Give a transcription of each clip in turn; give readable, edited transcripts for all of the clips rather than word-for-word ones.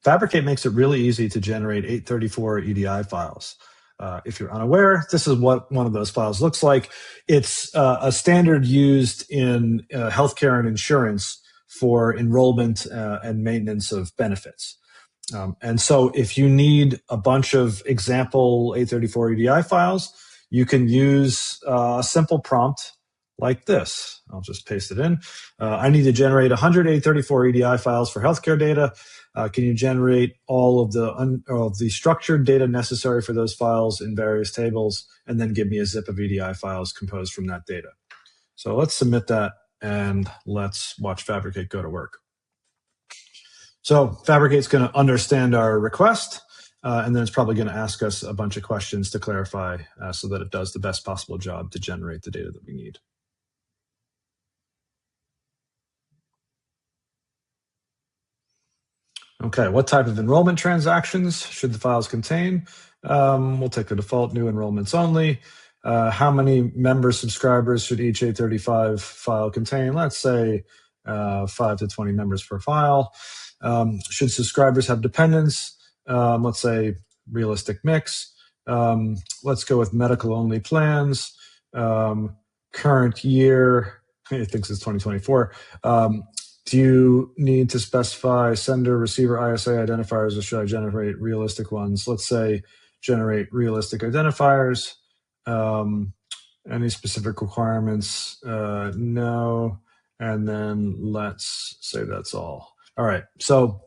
Fabricate makes it really easy to generate 834 EDI files. If you're unaware, this is what one of those files looks like. It's a standard used in healthcare and insurance for enrollment and maintenance of benefits. And so if you need a bunch of example 834 EDI files, you can use a simple prompt like this. I'll just paste it in. I need to generate 100 834 EDI files for healthcare data. Can you generate all of the structured data necessary for those files in various tables, and then give me a zip of EDI files composed from that data? So let's submit that, and let's watch Fabricate go to work. So Fabricate's going to understand our request, and then it's probably going to ask us a bunch of questions to clarify so that it does the best possible job to generate the data that we need. Okay, what type of enrollment transactions should the files contain? We'll take the default new enrollments only. How many member subscribers should each 835 file contain? Let's say 5 to 20 members per file. Should subscribers have dependents? Let's say realistic mix. Let's go with medical only plans. Current year, it thinks it's 2024. Do you need to specify sender, receiver, ISA identifiers, or should I generate realistic ones? Let's say generate realistic identifiers. Any specific requirements? No. And then let's say that's all. All right, so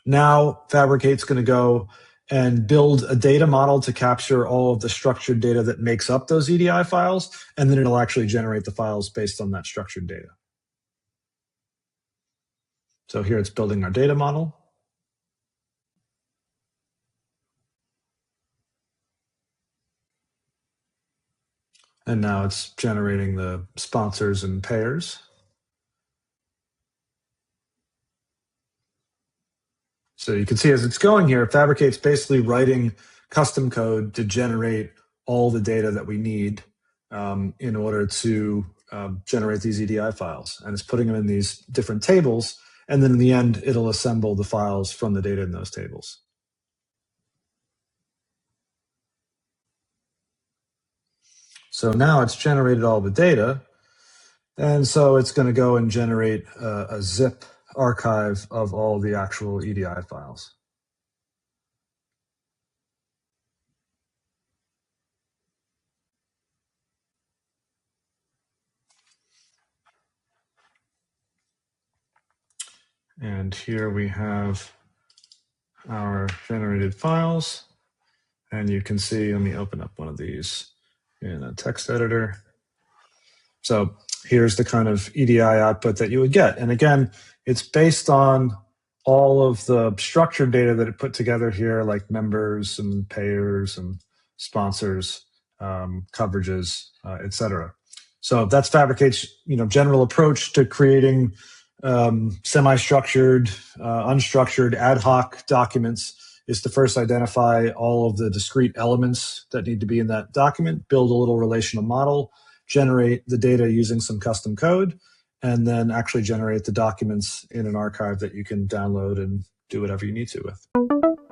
now Fabricate's going to go and build a data model to capture all of the structured data that makes up those EDI files, and then it'll actually generate the files based on that structured data. So here it's building our data model. And now it's generating the sponsors and payers. So you can see as it's going here, Fabricate's basically writing custom code to generate all the data that we need in order to generate these EDI files. And it's putting them in these different tables. And then in the end, it'll assemble the files from the data in those tables. So now it's generated all the data. And so it's going to go and generate a zip archive of all the actual EDI files. And here we have our generated files. And you can see, let me open up one of these in a text editor. So here's the kind of EDI output that you would get. And again, it's based on all of the structured data that it put together here, like members and payers and sponsors, coverages, et cetera. So that's Fabricate's general approach to creating semi-structured, unstructured, ad hoc documents, is to first identify all of the discrete elements that need to be in that document, build a little relational model, generate the data using some custom code, and then actually generate the documents in an archive that you can download and do whatever you need to with.